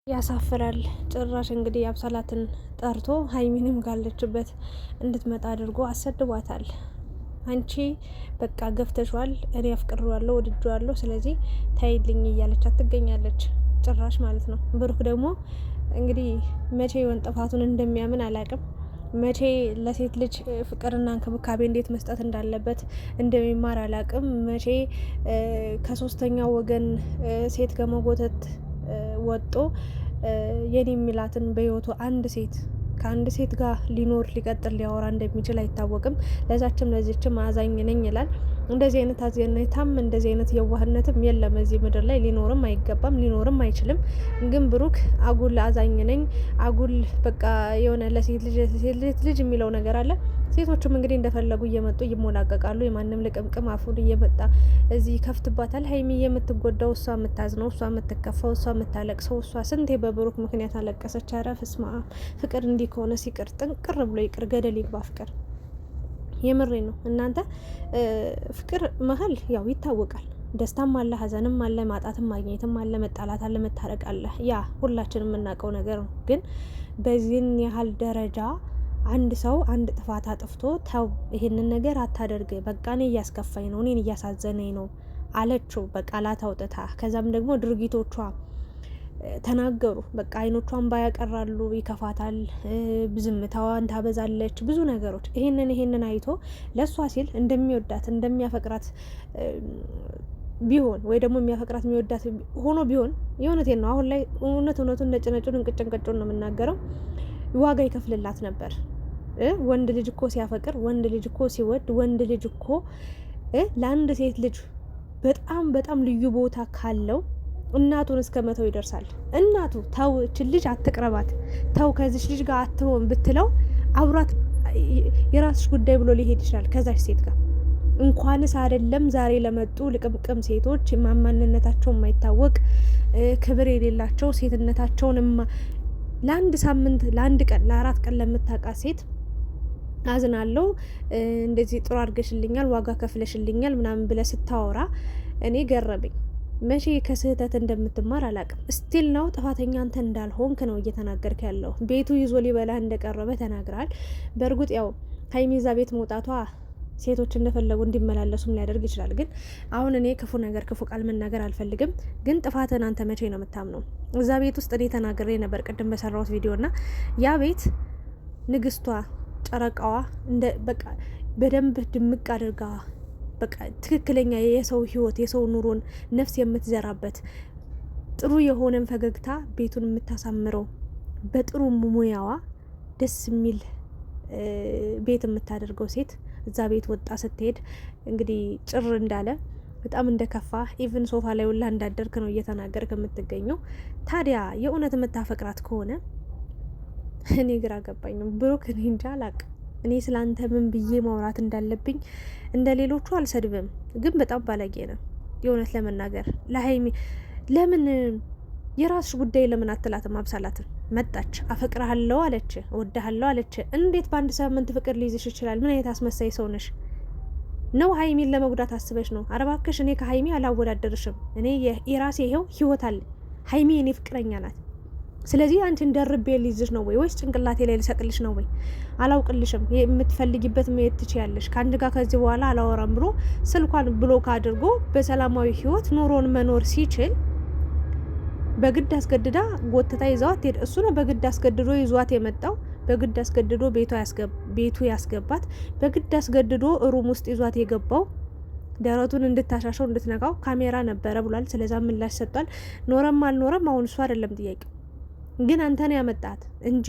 ያሳፍራል። ጭራሽ እንግዲህ አብሳላትን ጠርቶ ሀይሚንም ካለችበት እንድትመጣ አድርጎ አሰድቧታል። አንቺ በቃ ገፍተሽዋል፣ እኔ አፍቅሬዋለሁ፣ ወድጄዋለሁ፣ ስለዚህ ታይልኝ እያለቻት ትገኛለች። ጭራሽ ማለት ነው። ብሩክ ደግሞ እንግዲህ መቼ ይሆን ጥፋቱን እንደሚያምን አላቅም። መቼ ለሴት ልጅ ፍቅርና እንክብካቤ እንዴት መስጠት እንዳለበት እንደሚማር አላቅም። መቼ ከሶስተኛው ወገን ሴት ከመጎተት ወጦ የኔ የሚላትን በህይወቱ ከአንድ ሴት ጋር ሊኖር ሊቀጥል ሊያወራ እንደሚችል አይታወቅም። ለዛችም ለዚችም አዛኝ ነኝ ይላል። እንደዚህ አይነት አዛኝነታም እንደዚህ አይነት የዋህነትም የለም እዚህ ምድር ላይ፣ ሊኖርም አይገባም፣ ሊኖርም አይችልም። ግን ብሩክ አጉል አዛኝ ነኝ፣ አጉል በቃ የሆነ ለሴት ልጅ የሚለው ነገር አለ። ሴቶችም እንግዲህ እንደፈለጉ እየመጡ ይሞላቀቃሉ። የማንም ልቅምቅም አፉን እየመጣ እዚህ ከፍትባታል። ሀይሚ የምትጎዳው እሷ፣ የምታዝነው እሷ፣ የምትከፋው እሷ፣ የምታለቅሰው እሷ። ስንቴ በብሩክ ምክንያት አለቀሰች። ኧረ ፍስማ ፍቅር እንዲህ ከሆነ ሲቅር ጥንቅር ብሎ ይቅር፣ ገደል ይግባ ፍቅር። የምሬ ነው እናንተ። ፍቅር መሀል ያው ይታወቃል፣ ደስታም አለ፣ ሀዘንም አለ፣ ማጣትም ማግኘትም አለ፣ መጣላት አለ፣ መታረቅ አለ። ያ ሁላችንም የምናውቀው ነገር ነው። ግን በዚህን ያህል ደረጃ አንድ ሰው አንድ ጥፋት አጥፍቶ ተው ይሄንን ነገር አታደርግ፣ በቃ እኔ እያስከፋኝ ነው፣ እኔን እያሳዘነኝ ነው አለችው በቃላት አውጥታ። ከዛም ደግሞ ድርጊቶቿ ተናገሩ። በቃ አይኖቿን ባያቀራሉ፣ ይከፋታል፣ ዝምታዋን ታበዛለች፣ ብዙ ነገሮች። ይሄንን አይቶ ለእሷ ሲል እንደሚወዳት እንደሚያፈቅራት ቢሆን ወይ ደግሞ የሚያፈቅራት የሚወዳት ሆኖ ቢሆን የእውነቴን ነው። አሁን ላይ እውነቱን ነጭ ነጩን እንቅጭ እንቅጩን ነው የምናገረው። ዋጋ ይከፍልላት ነበር። ወንድ ልጅ እኮ ሲያፈቅር፣ ወንድ ልጅ እኮ ሲወድ፣ ወንድ ልጅ እኮ ለአንድ ሴት ልጅ በጣም በጣም ልዩ ቦታ ካለው እናቱን እስከ መተው ይደርሳል። እናቱ ተው እችን ልጅ አትቅረባት፣ ተው ከዚች ልጅ ጋር አትሆን ብትለው አብሯት የራስሽ ጉዳይ ብሎ ሊሄድ ይችላል ከዛች ሴት ጋር። እንኳንስ አይደለም ዛሬ ለመጡ ልቅምቅም ሴቶች ማንነታቸው የማይታወቅ ክብር የሌላቸው ሴትነታቸውን ለአንድ ሳምንት ለአንድ ቀን ለ4 ቀን ለምታውቃት ሴት አዝናለሁ፣ እንደዚህ ጥሩ አድርገሽልኛል፣ ዋጋ ከፍለሽልኛል ምናምን ብለ ስታወራ እኔ ገረመኝ። መቼ ከስህተት እንደምትማር አላቅም። ስቲል ነው ጥፋተኛ አንተ እንዳልሆንክ ነው እየተናገርክ ያለው። ቤቱ ይዞ ሊበላህ እንደቀረበ ተናግራል። በእርግጥ ያው ሀይሚ እዛ ቤት መውጣቷ ሴቶች እንደፈለጉ እንዲመላለሱም ሊያደርግ ይችላል። ግን አሁን እኔ ክፉ ቃል መናገር አልፈልግም። ግን ጥፋትን አንተ መቼ ነው የምታምነው? እዛ ቤት ውስጥ እኔ ተናግሬ ነበር ቅድም በሰራሁት ቪዲዮ እና ያ ቤት ንግስቷ፣ ጨረቃዋ በቃ በደንብ ድምቅ አድርጋ በቃ ትክክለኛ የሰው ህይወት የሰው ኑሮን ነፍስ የምትዘራበት ጥሩ የሆነን ፈገግታ ቤቱን የምታሳምረው በጥሩ ሙያዋ ደስ የሚል ቤት የምታደርገው ሴት እዛ ቤት ወጣ ስትሄድ እንግዲህ ጭር እንዳለ በጣም እንደከፋ ኢቭን ሶፋ ላይ ውላ እንዳደርክ ነው እየተናገርክ የምትገኘው። ታዲያ የእውነት የምታፈቅራት ከሆነ እኔ ግራ ገባኝ። ብሩክ እኔ እንጃ አላቅም። እኔ ስላንተ ምን ብዬ ማውራት እንዳለብኝ እንደ ሌሎቹ አልሰድብም፣ ግን በጣም ባለጌ ነው የእውነት ለመናገር። ለሀይሚ ለምን የራስሽ ጉዳይ ለምን አትላትም? አብሳላትን መጣች፣ አፈቅርሃለሁ አለች፣ እወድሃለሁ አለች። እንዴት በአንድ ሳምንት ፍቅር ሊይዝሽ ይችላል? ምን አይነት አስመሳይ ሰው ነሽ? ነው ሀይሚን ለመጉዳት አስበሽ ነው? አረባክሽ፣ እኔ ከሀይሚ አላወዳደርሽም። እኔ የራሴ ይሄው ህይወት አለ። ሀይሚ እኔ ፍቅረኛ ናት። ስለዚህ አንቺን ደርቤ ሊይዝሽ ነው ወይስ ጭንቅላቴ ላይ ልሰቅልሽ ነው ወይ? አላውቅልሽም። የምትፈልጊበት መሄድ ትችያለሽ። ከአንድ ጋር ከዚህ በኋላ አላወራም ብሎ ስልኳን ብሎክ አድርጎ በሰላማዊ ህይወት ኑሮን መኖር ሲችል በግድ አስገድዳ ጎትታ ይዛዋት ሄደ። እሱ ነው በግድ አስገድዶ ይዟት የመጣው። በግድ አስገድዶ ቤቱ ያስገባት። በግድ አስገድዶ ሩም ውስጥ ይዟት የገባው ደረቱን እንድታሻሸው እንድትነካው ካሜራ ነበረ ብሏል። ስለዛ ምላሽ ሰጥቷል። ኖረም አልኖረም አሁን እሱ አይደለም ጥያቄው። ግን አንተ ነው ያመጣት እንጂ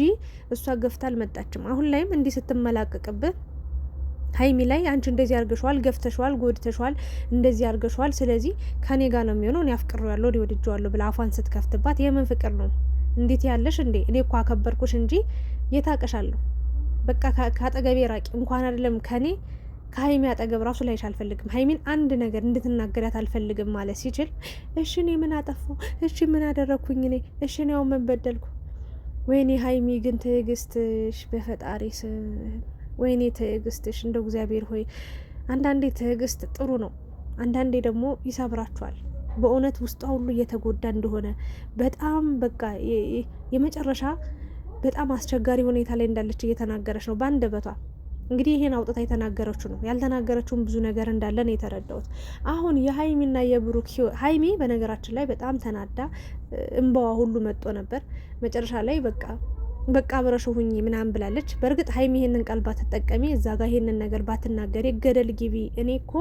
እሷ ገፍታ አልመጣችም። አሁን ላይም እንዲህ ስትመላቀቅብህ ሀይሚ ላይ አንቺ እንደዚህ አርገሽዋል፣ ገፍተሽዋል፣ ጎድተሽዋል፣ እንደዚህ አርገሽዋል፣ ስለዚህ ከኔ ጋር ነው የሚሆነው፣ እኔ አፍቅሬዋለሁ፣ እኔ ወድጄዋለሁ ብላ አፏን ስትከፍትባት የምን ፍቅር ነው? እንዴት ያለሽ እንዴ! እኔ እኮ አከበርኩሽ እንጂ የታቀሻለሁ። በቃ ካጠገቤ ራቂ። እንኳን አይደለም ከሀይሚ አጠገብ ራሱ ላይሽ አልፈልግም። ሀይሚን አንድ ነገር እንድትናገራት አልፈልግም ማለት ሲችል እሺ እኔ ምን አጠፋው? እሺ ምን አደረኩኝ እኔ? እሺ ነው ምን በደልኩ? ወይኔ ሀይሚ ግን ትዕግስትሽ በፈጣሪስ፣ ወይኔ ትዕግስትሽ እንደው እግዚአብሔር ሆይ። አንዳንዴ ትዕግስት ጥሩ ነው፣ አንዳንዴ ደግሞ ይሰብራችኋል። በእውነት ውስጧ ሁሉ እየተጎዳ እንደሆነ በጣም በቃ የመጨረሻ በጣም አስቸጋሪ ሁኔታ ላይ እንዳለች እየተናገረች ነው በአንደበቷ። እንግዲህ ይሄን አውጥታ የተናገረችው ነው። ያልተናገረችውን ብዙ ነገር እንዳለ ነው የተረዳሁት። አሁን የሀይሚና የብሩክ ሀይሚ በነገራችን ላይ በጣም ተናዳ እንባዋ ሁሉ መጥቶ ነበር። መጨረሻ ላይ በቃ አብረሽ ሁኚ ምናምን ብላለች። በእርግጥ ሀይሚ ይሄንን ቃል ባትጠቀሚ እዛ ጋር ይሄንን ነገር ባትናገሪ ገደል ግቢ። እኔ እኮ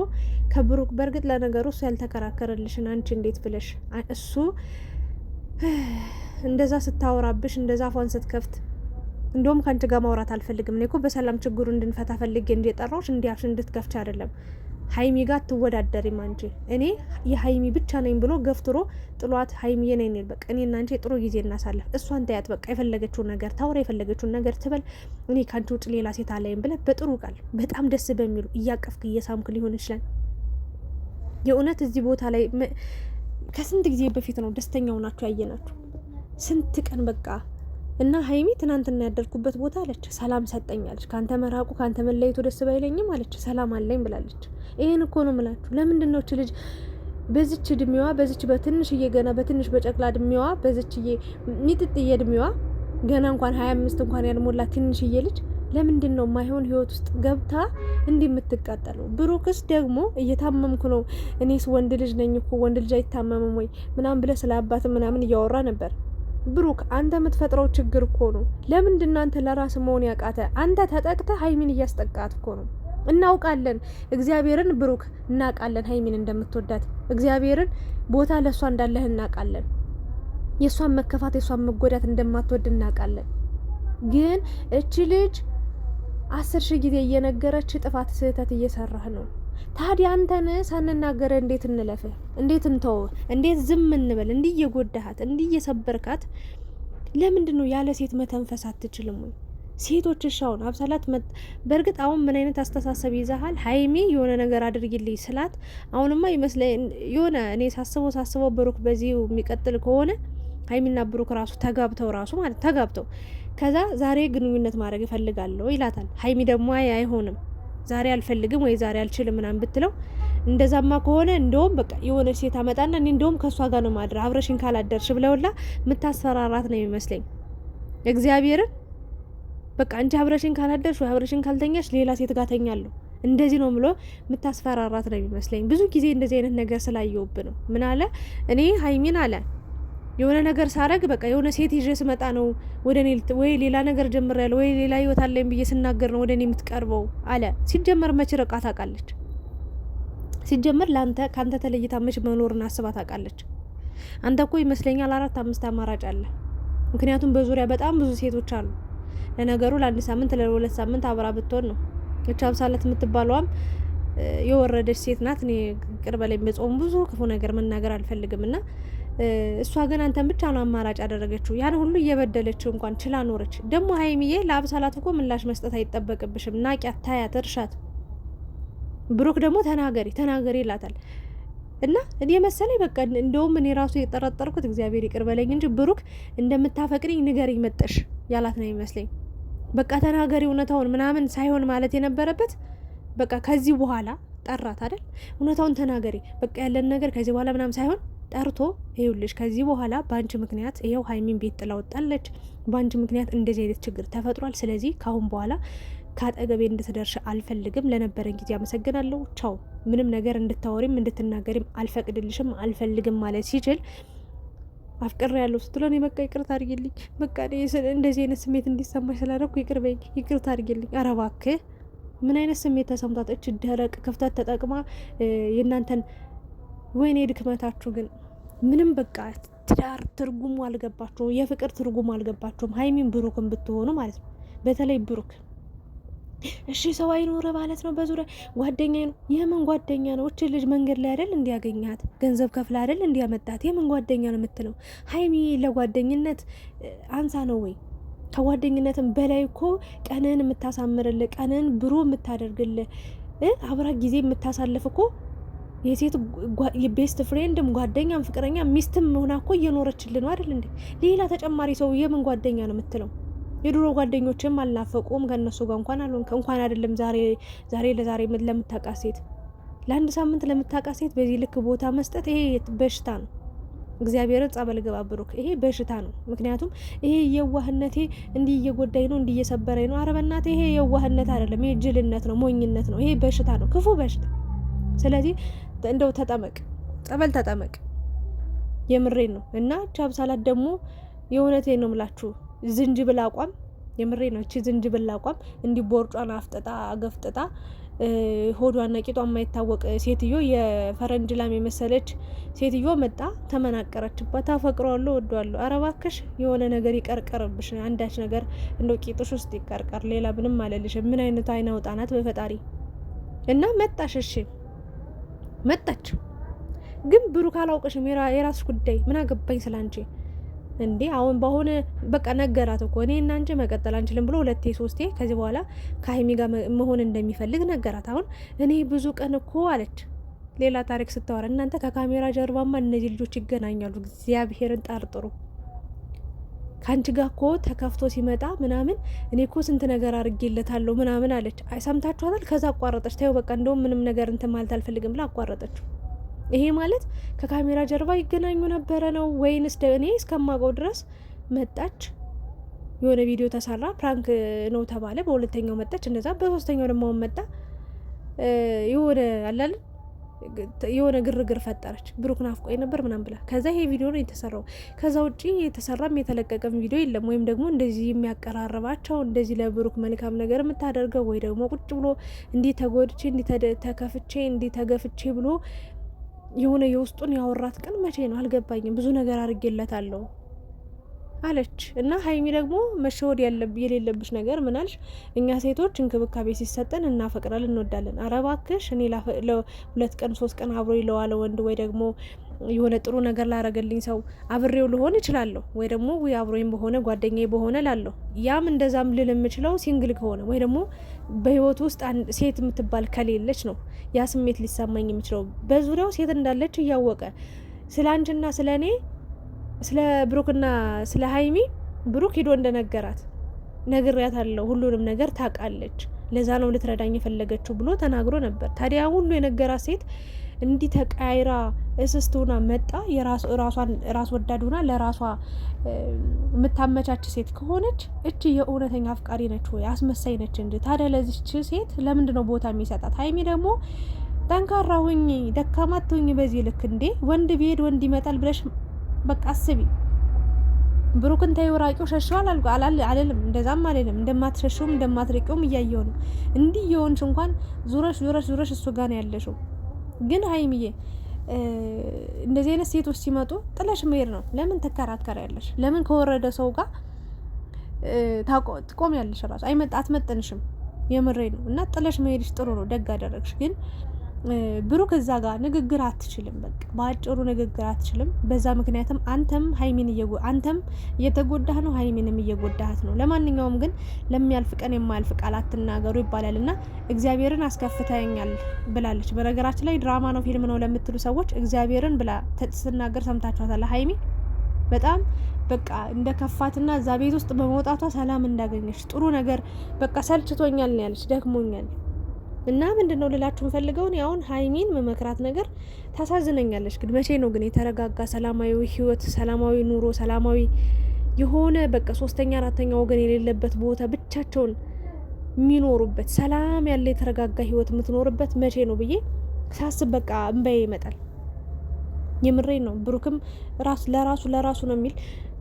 ከብሩክ በእርግጥ ለነገሩ እሱ ያልተከራከረልሽን አንቺ እንዴት ብለሽ እሱ እንደዛ ስታወራብሽ እንደዛ አፏን ስትከፍት እንደውም ከአንቺ ጋር ማውራት አልፈልግም። እኔ እኮ በሰላም ችግሩ እንድንፈታ ፈልጌ እንዲጠራዎች እንዲያፍሽ እንድትከፍች አይደለም። ሀይሚ ጋር ትወዳደሪም አንቺ። እኔ የሀይሚ ብቻ ነኝ ብሎ ገፍትሮ ጥሏት ሀይሚ የኔ በቃ እኔና አንቺ ጥሩ ጊዜ እናሳለፍ። እሷን ታያት በቃ የፈለገችውን ነገር ታውራ፣ የፈለገችውን ነገር ትበል። እኔ ከአንቺ ውጭ ሌላ ሴት አላይም ብለህ በጥሩ ቃል በጣም ደስ በሚሉ እያቀፍክ እየሳምክ ሊሆን ይችላል። የእውነት እዚህ ቦታ ላይ ከስንት ጊዜ በፊት ነው ደስተኛው ናችሁ ያየናችሁ። ስንት ቀን በቃ እና ሀይሚ ትናንትና ያደርኩበት ቦታ አለች ሰላም ሰጠኛለች። ካንተ መራቁ ካንተ መለየቱ ደስ ባይለኝም አለች ሰላም አለኝ ብላለች። ይሄን እኮ ነው ምላችሁ። ለምንድን ነው ልጅ በዚች እድሜዋ በዚች በትንሽዬ ገና በትንሽ በጨቅላ እድሜዋ በዚችዬ ሚጥጥዬ እድሜዋ ገና እንኳን 25 እንኳን ያልሞላ ትንሽዬ ልጅ ለምንድን ነው ማይሆን ህይወት ውስጥ ገብታ እንዲህ የምትቃጠለው? ብሩክስ ደግሞ እየታመምኩ ነው እኔስ ወንድ ልጅ ነኝ እኮ ወንድ ልጅ አይታመምም ወይ ምናምን ብለህ ስለ አባት ምናምን እያወራ ነበር። ብሩክ አንተ የምትፈጥረው ችግር እኮ ነው። ለምንድን ነው አንተ ለራስ መሆን ያቃተ? አንተ ተጠቅተህ ሀይሚን እያስጠቃት እኮ ነው። እናውቃለን፣ እግዚአብሔርን ብሩክ እናውቃለን፣ ሀይሚን እንደምትወዳት እግዚአብሔርን ቦታ ለእሷ እንዳለህ እናውቃለን። የእሷን መከፋት የእሷን መጎዳት እንደማትወድ እናውቃለን። ግን እቺ ልጅ 10,000 ጊዜ እየነገረች ጥፋት ስህተት እየሰራህ ነው። ታዲያ አንተን ሳንናገረ እንዴት እንለፍህ? እንዴት እንተው? እንዴት ዝም እንበል? እንዲህ እየጎዳሃት እንዲህ እየሰበርካት ለምንድን ነው ያለ ሴት መተንፈስ አትችልም ወይ? ሴቶች እሻውን አብሳላት በእርግጥ አሁን ምን አይነት አስተሳሰብ ይዛሃል? ሀይሚ የሆነ ነገር አድርጊልኝ ስላት አሁንማ ይመስለኝ የሆነ እኔ ሳስበው ብሩክ በዚህ የሚቀጥል ከሆነ ሀይሚና ብሩክ ራሱ ተጋብተው ከዛ ዛሬ ግንኙነት ማድረግ እፈልጋለሁ ይላታል። ሀይሚ ደግሞ አይሆንም ዛሬ አልፈልግም ወይ ዛሬ አልችልም ምናምን ብትለው እንደዛማ ከሆነ እንደውም በቃ የሆነ ሴት አመጣና እኔ እንደውም ከሷ ጋር ነው ማድረግ አብረሽን ካላደርሽ ብለውላ የምታስፈራራት ነው የሚመስለኝ። እግዚአብሔርን በቃ አንቺ አብረሽን ካላደርሽ ወይ አብረሽን ካልተኛሽ ሌላ ሴት ጋር ተኛለሁ እንደዚህ ነው ብሎ የምታስፈራራት ነው የሚመስለኝ። ብዙ ጊዜ እንደዚህ አይነት ነገር ስላየውብ ነው። ምን አለ እኔ ሀይሚን አለ የሆነ ነገር ሳረግ በቃ የሆነ ሴት ይዤ ስመጣ ነው ወደ እኔ ወይ ሌላ ነገር ጀምሬያለሁ ወይ ሌላ ህይወት አለኝ ብዬ ስናገር ነው ወደ እኔ የምትቀርበው አለ። ሲጀመር መች ርቃ ታውቃለች? ሲጀመር ካንተ ተለይታ መች መኖርን አስባ ታውቃለች? አንተ እኮ ይመስለኛል 4-5 አማራጭ አለ። ምክንያቱም በዙሪያ በጣም ብዙ ሴቶች አሉ። ለነገሩ ለ1 ሳምንት ለ2 ሳምንት አብራ ብትሆን ነው። እቻ አብሳለት የምትባለዋም የወረደች ሴት ናት። እኔ ቅርብ ላይ በጾም ብዙ ክፉ ነገር መናገር አልፈልግም እና እሷ ግን አንተን ብቻ ነው አማራጭ ያደረገችው። ያን ሁሉ እየበደለችው እንኳን ችላ ኖረች። ደግሞ ሀይሚዬ ለአብሳላት እኮ ምላሽ መስጠት አይጠበቅብሽም። ናቂያት፣ ታያት፣ እርሻት። ብሩክ ደግሞ ተናገሪ ይላታል። እና እኔ መሰለኝ በቃ እንደውም እኔ ራሱ የጠረጠርኩት እግዚአብሔር ይቅር በለኝ እንጂ ብሩክ እንደምታፈቅሪኝ ንገሪኝ መጠሽ ያላት ነው ይመስለኝ። በቃ ተናገሪ እውነታውን ምናምን ሳይሆን ማለት የነበረበት በቃ ከዚህ በኋላ ጠራት አይደል? እውነታውን ተናገሪ በቃ ያለን ነገር ከዚህ በኋላ ምናምን ሳይሆን ጠርቶ ይኸውልሽ ከዚህ በኋላ በአንቺ ምክንያት ይኸው ሀይሚን ቤት ጥላ ወጣለች። በአንቺ ምክንያት እንደዚህ አይነት ችግር ተፈጥሯል። ስለዚህ ካሁን በኋላ ካጠገቤ እንድትደርሽ አልፈልግም። ለነበረን ጊዜ አመሰግናለሁ። ቻው። ምንም ነገር እንድታወሪም እንድትናገሪም አልፈቅድልሽም፣ አልፈልግም ማለት ሲችል አፍቅር ያለው ስትሎን በቃ ይቅርታ አድርጊልኝ፣ በቃ እንደዚህ አይነት ስሜት እንዲሰማሽ ስላደረኩ ይቅርታ አድርጊልኝ። ኧረ እባክህ ምን አይነት ስሜት ተሰምቷት እች ደረቅ ክፍተት ተጠቅማ የእናንተን ወይኔ ድክመታችሁ ግን ምንም በቃ ትዳር ትርጉሙ አልገባችሁም። የፍቅር ትርጉሙ አልገባችሁም። ሀይሚን ብሩክን ብትሆኑ ማለት ነው። በተለይ ብሩክ እሺ ሰው አይኖረ ማለት ነው። በዙሪያ ጓደኛ ነው። የምን ጓደኛ ነው? እቺ ልጅ መንገድ ላይ አይደል እንዲያገኛት ገንዘብ ከፍላ አይደል እንዲያመጣት? የምን ጓደኛ ነው የምትለው? ሀይሚ ለጓደኝነት አንሳ ነው ወይ? ከጓደኝነትም በላይ እኮ ቀንን የምታሳምርልህ ቀንን ብሩ የምታደርግልህ አብራ ጊዜ የምታሳልፍ እኮ የሴት የቤስት ፍሬንድም ጓደኛም ፍቅረኛ ሚስትም ሆና እኮ እየኖረችልን ነው አይደል እንዴ? ሌላ ተጨማሪ ሰው የምን ጓደኛ ነው የምትለው? የድሮ ጓደኞችም አልናፈቁም? ከነሱ ጋር እንኳን አይደለም ዛሬ ለዛሬ ለምታውቃት ሴት ለአንድ ሳምንት ለምታውቃት ሴት በዚህ ልክ ቦታ መስጠት ይሄ በሽታ ነው። እግዚአብሔርን ጸበል ገባ ብሩክ፣ ይሄ በሽታ ነው። ምክንያቱም ይሄ የዋህነቴ እንዲህ እየጎዳኝ ነው፣ እንዲህ እየሰበረኝ ነው። ኧረ በእናትህ ይሄ የዋህነት አይደለም፣ ይሄ ጅልነት ነው፣ ሞኝነት ነው። ይሄ በሽታ ነው፣ ክፉ በሽታ። ስለዚህ ተጠመቅ፣ ጸበል ተጠመቅ። የምሬን ነው። እና ቻብሳላት ደግሞ የእውነቴን ነው ምላችሁ ዝንጅብል አቋም፣ የምሬ ነው። እቺ ዝንጅብል አቋም እንዲህ ቦርጯን አፍጥጣ ገፍጥጣ ሆዷና ቂጧ የማይታወቅ ሴትዮ፣ የፈረንጅ ላም የመሰለች ሴትዮ መጣ ተመናቀረችባት። አፈቅረዋለሁ፣ ወደዋለሁ። ኧረ እባክሽ የሆነ ነገር ይቀርቀርብሽ፣ አንዳች ነገር እንደው ቂጥሽ ውስጥ ይቀርቀር፣ ሌላ ምንም አለልሽም። ምን አይነቱ አይና ውጣናት በፈጣሪ። እና መጣሽ፣ እሺ መጣች፣ ግን ብሩክ አላውቅሽም፣ የራስሽ ጉዳይ፣ ምን አገባኝ ስላንቺ እንዴ። አሁን በሆነ በቃ ነገራት እኮ እኔ እና አንቺ መቀጠል አንችልም ብሎ 2 3 ከዚህ በኋላ ከሀይሚ ጋር መሆን እንደሚፈልግ ነገራት። አሁን እኔ ብዙ ቀን እኮ አለች ሌላ ታሪክ ስታወራ፣ እናንተ ከካሜራ ጀርባማ እነዚህ ልጆች ይገናኛሉ፣ እግዚአብሔርን ጠርጥሩ። ከአንቺ ጋር እኮ ተከፍቶ ሲመጣ ምናምን እኔ እኮ ስንት ነገር አድርጌለታለሁ ምናምን አለች። ሰምታችኋታል። ከዛ አቋረጠች። ታየው በቃ እንደውም ምንም ነገር እንትን ማለት አልፈልግም ብላ አቋረጠችው። ይሄ ማለት ከካሜራ ጀርባ ይገናኙ ነበረ ነው ወይንስ? እኔ እስከማውቀው ድረስ መጣች፣ የሆነ ቪዲዮ ተሰራ፣ ፕራንክ ነው ተባለ፣ በሁለተኛው መጣች እንደዛ፣ በሶስተኛው ደግሞ መጣ የሆነ አላለ የሆነ ግርግር ፈጠረች። ብሩክ ናፍቆኝ ነበር ምናምን ብላ፣ ከዛ ይሄ ቪዲዮ ነው የተሰራው። ከዛ ውጪ የተሰራም የተለቀቀም ቪዲዮ የለም። ወይም ደግሞ እንደዚህ የሚያቀራርባቸው እንደዚህ ለብሩክ መልካም ነገር የምታደርገው ወይ ደግሞ ቁጭ ብሎ እንዲህ ተጎድቼ እንዲህ ተከፍቼ እንዲህ ተገፍቼ ብሎ የሆነ የውስጡን ያወራት ቀን መቼ ነው አልገባኝም። ብዙ ነገር አድርጌለታለሁ አለች። እና ሀይሚ ደግሞ መሸወድ የሌለብሽ ነገር ምናልሽ፣ እኛ ሴቶች እንክብካቤ ሲሰጠን እናፈቅራለን፣ እንወዳለን። ኧረ እባክሽ እኔ ለ2 ቀን 3 ቀን አብሮ ለዋለ ወንድ ወይ ደግሞ የሆነ ጥሩ ነገር ላረገልኝ ሰው አብሬው ልሆን እችላለሁ፣ ወይ ደግሞ ወይ አብሮኝ በሆነ ጓደኛዬ በሆነ ላለሁ። ያም እንደዛም ልል የምችለው ሲንግል ከሆነ ወይ ደግሞ በህይወት ውስጥ ሴት የምትባል ከሌለች ነው ያ ስሜት ሊሰማኝ የሚችለው። በዙሪያው ሴት እንዳለች እያወቀ ስለ አንቺና ስለ እኔ ስለ ብሩክና ስለ ሀይሚ ብሩክ ሂዶ እንደነገራት ነግሬያታለሁ፣ ሁሉንም ነገር ታውቃለች፣ ለዛ ነው ልትረዳኝ የፈለገችው ብሎ ተናግሮ ነበር። ታዲያ ሁሉ የነገራት ሴት እንዲህ ተቃይራ እስስቱና መጣ ራስ ወዳዱና ለራሷ የምታመቻች ሴት ከሆነች እቺ የእውነተኛ አፍቃሪ ነች ወይ አስመሳይ ነች እንጂ። ታዲያ ለዚች ሴት ለምንድነው ቦታ የሚሰጣት? ሀይሚ ደግሞ ጠንካራ ሁኝ፣ ደካማ አትሁኝ በዚህ ልክ እንዴ። ወንድ ቢሄድ ወንድ ይመጣል ብለሽ በቃ አስቢ። ብሩክን ተይው፣ ራቂው፣ ሸሽው አልልም፣ እንደዛም አልልም። እንደማትሸሽውም እንደማትርቂውም እያየው ነው። እንዲህ የሆንሽ እንኳን ዙረሽ እሱ ጋር ነው ያለሽው። ግን ሀይሚዬ እንደዚህ አይነት ሴቶች ሲመጡ ጥለሽ መሄድ ነው። ለምን ትከራከሪያለሽ? ለምን ከወረደ ሰው ጋር ትቆሚያለሽ? ራሱ አትመጥንሽም። የምሬ ነው። እና ጥለሽ መሄድሽ ጥሩ ነው፣ ደግ አደረግሽ። ግን ብሩክ እዛ ጋር ንግግር አትችልም። በቃ በአጭሩ ንግግር አትችልም። በዛ ምክንያትም አንተም እየተጎዳህ ነው፣ ሀይሚንም እየጎዳሃት ነው። ለማንኛውም ግን ለሚያልፍ ቀን የማያልፍ ቃል አትናገሩ ይባላል እና እግዚአብሔርን አስከፍተኛል ብላለች። በነገራችን ላይ ድራማ ነው ፊልም ነው ለምትሉ ሰዎች እግዚአብሔርን ብላ ስትናገር ሰምታችኋታል። ሀይሚ በጣም በቃ እንደ ከፋትና እዛ ቤት ውስጥ በመውጣቷ ሰላም እንዳገኘች ጥሩ ነገር በቃ ሰልችቶኛል ነው ያለች፣ ደክሞኛል። እና ምንድነው ልላችሁ ፈልገው ነው አሁን ሀይሚን መመክራት ነገር ታሳዝነኛለች። ግን መቼ ነው ግን የተረጋጋ ሰላማዊ ህይወት፣ ሰላማዊ ኑሮ፣ ሰላማዊ የሆነ በቃ 3ኛ 4ኛ ወገን የሌለበት ቦታ ብቻቸውን የሚኖሩበት ሰላም ያለ የተረጋጋ ህይወት የምትኖርበት መቼ ነው ብዬ ሳስብ በቃ እንባዬ ይመጣል። የምሬን ነው። ብሩክም ለራሱ ነው የሚል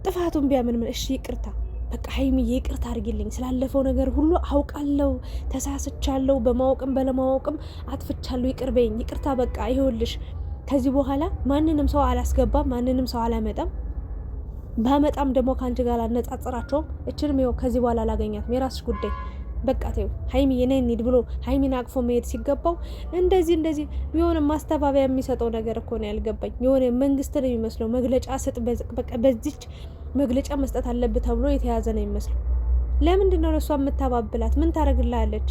ጥፋቱን ቢያምን እሺ ይቅርታ በቃ ሀይሚዬ ይቅርታ አድርጊልኝ፣ ስላለፈው ነገር ሁሉ አውቃለሁ፣ ተሳስቻለሁ፣ በማወቅም በለማወቅም አጥፍቻለሁ፣ ይቅር በይኝ፣ ይቅርታ በቃ ይኸውልሽ ከዚህ በኋላ ማንንም ሰው አላስገባም፣ ማንንም ሰው አላመጣም፣ ባመጣም ደግሞ ከአንቺ ጋር አነጻጽራቸውም፣ እችንም ይኸው ከዚህ በኋላ አላገኛትም፣ የራስሽ ጉዳይ በቃ ተይው ሀይሚዬ ነይ እንሂድ ብሎ ሀይሚን አቅፎ መሄድ ሲገባው እንደዚህ የሆነ ማስተባበያ የሚሰጠው ነገር እኮ ነው ያልገባኝ። የሆነ መንግስት ነው የሚመስለው መግለጫ ስጥ፣ በቃ በዚች መግለጫ መስጠት አለብህ ተብሎ የተያዘ ነው የሚመስለው። ለምንድን ነው እሷ የምታባብላት? ምን ታደርግልሃለች?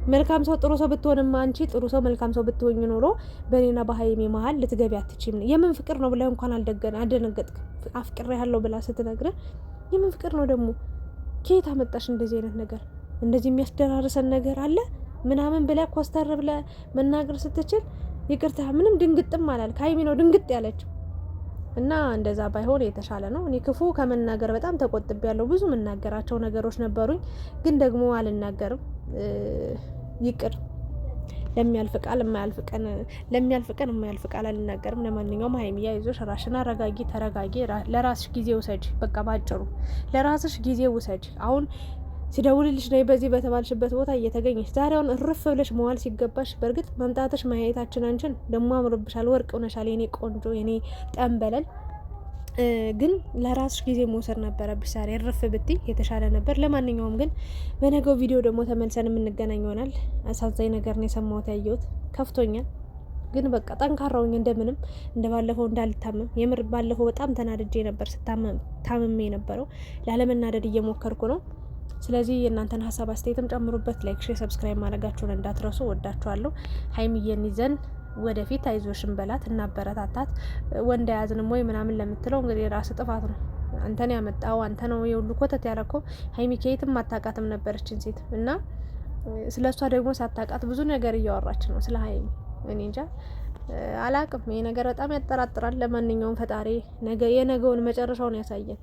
መልካም ሰው ጥሩ ሰው ብትሆንማ አንቺ ጥሩ ሰው መልካም ሰው ብትሆኝ ኖሮ በኔና በሀይሚ መሀል ልትገቢ አትችይም። የምን ፍቅር ነው ብለህ እንኳን አልደነገጥክም። አፍቅሬሃለሁ ብላ ስትነግረህ የምን ፍቅር ነው ደግሞ? ከየት አመጣሽ እንደዚህ አይነት ነገር? እንደዚህ የሚያስደራርሰን ነገር አለ? ምናምን ብላ ኮስተር ብላ መናገር ስትችል ይቅርታ ምንም ድንግጥም አላልክ። ሀይሚ ነው ድንግጥ ያለችው። እና እንደዛ ባይሆን የተሻለ ነው። እኔ ክፉ ከመናገር በጣም ተቆጥቤያለሁ። ብዙ የምናገራቸው ነገሮች ነበሩኝ፣ ግን ደግሞ አልናገርም። ይቅር ለሚያልፍ ቃል የማያልፍ ቃል አልናገርም። ለማንኛውም ሀይሚዬ አይዞሽ፣ ራሽን አረጋጊ፣ ተረጋጊ፣ ለራስሽ ጊዜ ውሰጂ። በቃ ባጭሩ ለራስሽ ጊዜ ውሰጂ። አሁን ሲደውልልሽ ነይ በዚህ በተባልሽበት ቦታ እየተገኘሽ ዛሬውን እርፍ ብለሽ መዋል ሲገባሽ፣ በእርግጥ መምጣትሽ ማየታችን አንቺን ደሞ አምሮብሻል፣ ወርቅ ሆነሻል፣ የኔ ቆንጆ፣ የኔ ጠንበለል። ግን ለራስሽ ጊዜ መውሰድ ነበረብሽ። ዛሬ እርፍ ብትይ የተሻለ ነበር። ለማንኛውም ግን በነገው ቪዲዮ ደግሞ ተመልሰን የምንገናኝ ይሆናል። አሳዛኝ ነገር ነው የሰማሁት ያየሁት፣ ከፍቶኛል። ግን በቃ ጠንካራውኝ እንደምንም እንደባለፈው እንዳልታመም። የምር ባለፈው በጣም ተናድጄ ነበር ታምሜ የነበረው። ላለመናደድ እየሞከርኩ ነው። ስለዚህ የእናንተን ሀሳብ አስተያየትም ጨምሩበት። ላይክ፣ ሼር፣ ሰብስክራይብ ማድረጋችሁን እንዳትረሱ። ወዳችኋለሁ። ሀይሚዬን ይዘን ወደፊት አይዞሽን በላት፣ እናበረታታት። ወንድ ያዝንም ወይ ምናምን ለምትለው እንግዲህ ራስ ጥፋት ነው። አንተን ያመጣው አንተ ነው የሁሉ ኮተት ያረከው። ሀይሚ ከየትም አታውቃትም ነበረችን ሴት እና ስለ እሷ ደግሞ ሳታውቃት ብዙ ነገር እያወራች ነው ስለ ሀይሚ። እኔ እንጃ አላቅም። ይሄ ነገር በጣም ያጠራጥራል። ለማንኛውም ፈጣሪ የነገውን መጨረሻውን ያሳየን።